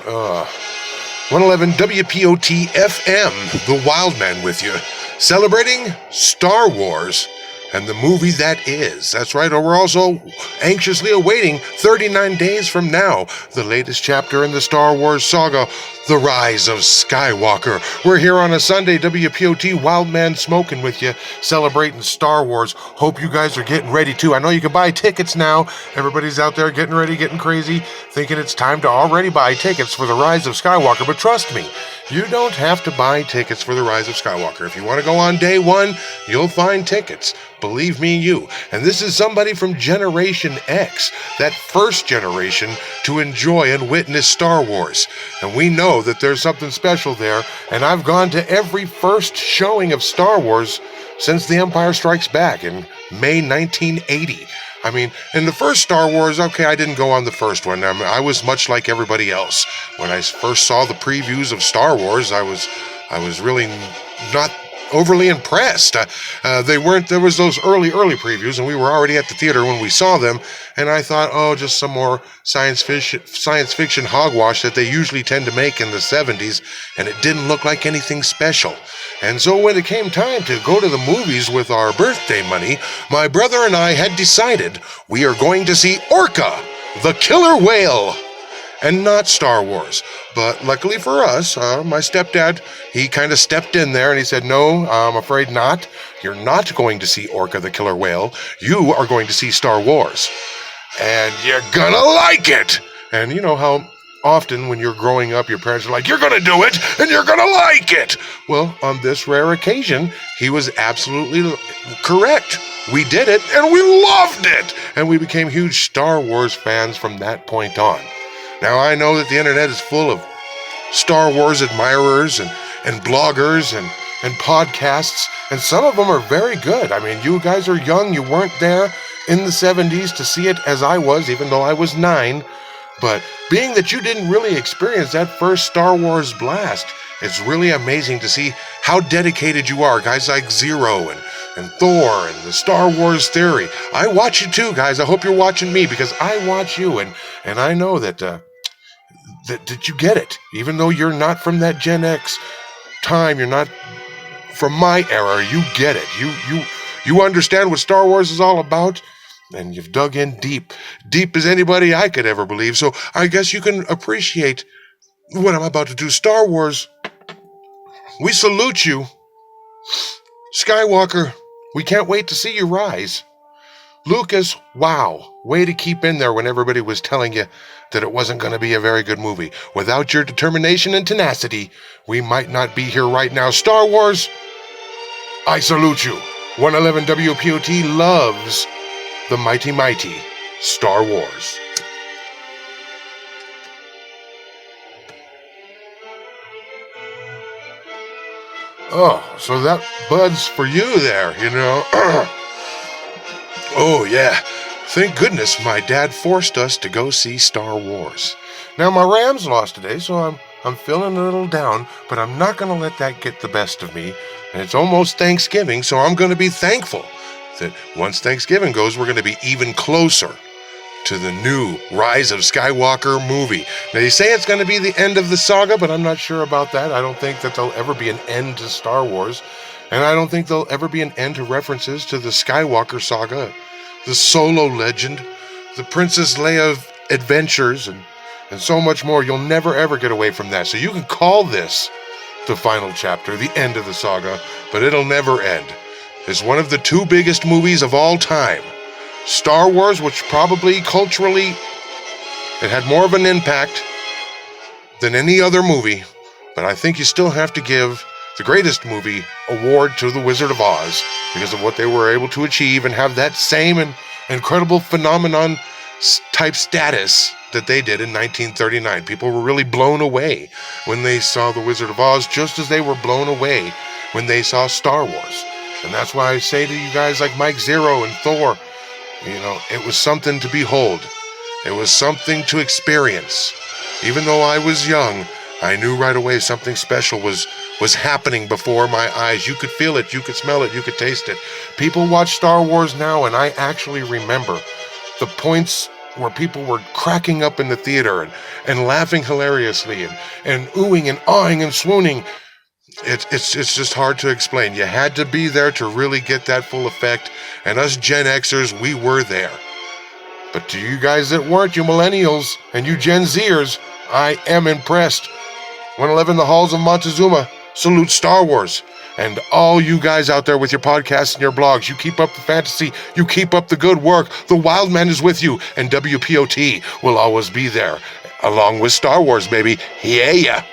111 W.P.O.T. FM, The Wild Man with you, celebrating Star Wars and the movie that is. That's right, we're also anxiously awaiting 39 days from now, the latest chapter in the Star Wars saga, The Rise of Skywalker. We're here on a Sunday, W.P.O.T. Wild Man smoking with you, celebrating Star Wars. Hope you guys are getting ready too. I know you can buy tickets now. Everybody's out there getting ready, getting crazy, thinking it's time to already buy tickets for The Rise of Skywalker. But trust me, you don't have to buy tickets for The Rise of Skywalker. If you want to go on day one, you'll find tickets. Believe me, you. And this is somebody from Generation X, that first generation to enjoy and witness Star Wars. And we know that there's something special there, and I've gone to every first showing of Star Wars since The Empire Strikes Back in May 1980. I mean, in the first Star Wars, okay, I didn't go on the first one. I was much like everybody else. When I first saw the previews of Star Wars, I was really not overly impressed. There was those early previews, and we were already at the theater when we saw them, and I thought, oh, just some more science fiction hogwash that they usually tend to make in the 70s, and it didn't look like anything special. And so when it came time to go to the movies with our birthday money, my brother and I had decided we are going to see Orca, the killer whale, and not Star Wars. But luckily for us, my stepdad, he kind of stepped in there and he said, no, I'm afraid not. You're not going to see Orca the Killer Whale. You are going to see Star Wars. And you're gonna like it! And you know how often when you're growing up, your parents are like, you're gonna do it, and you're gonna like it! Well, on this rare occasion, he was absolutely correct. We did it, and we loved it! And we became huge Star Wars fans from that point on. Now, I know that the internet is full of Star Wars admirers and bloggers and podcasts, and some of them are very good. I mean, you guys are young. You weren't there in the 70s to see it as I was, even though I was 9. But being that you didn't really experience that first Star Wars blast, it's really amazing to see how dedicated you are. Guys like Zero and Thor and the Star Wars Theory. I watch you too, guys. I hope you're watching me because I watch you, and I know that that you get it. Even though you're not from that Gen X time, you're not from my era, you get it. You understand what Star Wars is all about, and you've dug in deep as anybody I could ever believe. So I guess you can appreciate what I'm about to do. Star Wars, we salute you. Skywalker, we can't wait to see you rise. Lucas, wow, way to keep in there when everybody was telling you that it wasn't going to be a very good movie. Without your determination and tenacity, we might not be here right now. Star Wars, I salute you. 111 W.P.O.T. loves the mighty Star Wars. Oh, so that bud's for you there, you know. Oh, yeah. Thank goodness my dad forced us to go see Star Wars. Now, my Rams lost today, so I'm feeling a little down, but I'm not going to let that get the best of me. And it's almost Thanksgiving, so I'm going to be thankful that once Thanksgiving goes, we're going to be even closer to the new Rise of Skywalker movie. Now, they say it's going to be the end of the saga, but I'm not sure about that. I don't think that there'll ever be an end to Star Wars, and I don't think there'll ever be an end to references to the Skywalker saga, the Solo legend, the Princess Leia adventures, and so much more. You'll never, ever get away from that. So you can call this the final chapter, the end of the saga, but it'll never end. It's one of the two biggest movies of all time. Star Wars, which probably culturally, it had more of an impact than any other movie, but I think you still have to give the greatest movie award to The Wizard of Oz because of what they were able to achieve and have that same and incredible phenomenon type status that they did in 1939. People were really blown away when they saw The Wizard of Oz, just as they were blown away when they saw Star Wars. And that's why I say to you guys like Mike Zero and Thor, you know, it was something to behold. It was something to experience. Even though I was young, I knew right away something special was happening before my eyes. You could feel it, you could smell it, you could taste it. People watch Star Wars now, and I actually remember the points where people were cracking up in the theater and laughing hilariously and oohing and awing and swooning. It's just hard to explain. You had to be there to really get that full effect, and us Gen Xers, we were there. But to you guys that weren't, you millennials and you Gen Zers, I am impressed. When I live in the halls of Montezuma, salute Star Wars. And all you guys out there with your podcasts and your blogs, you keep up the fantasy, you keep up the good work. The Wild Man is with you, and W.P.O.T will always be there, along with Star Wars, baby. Yeah.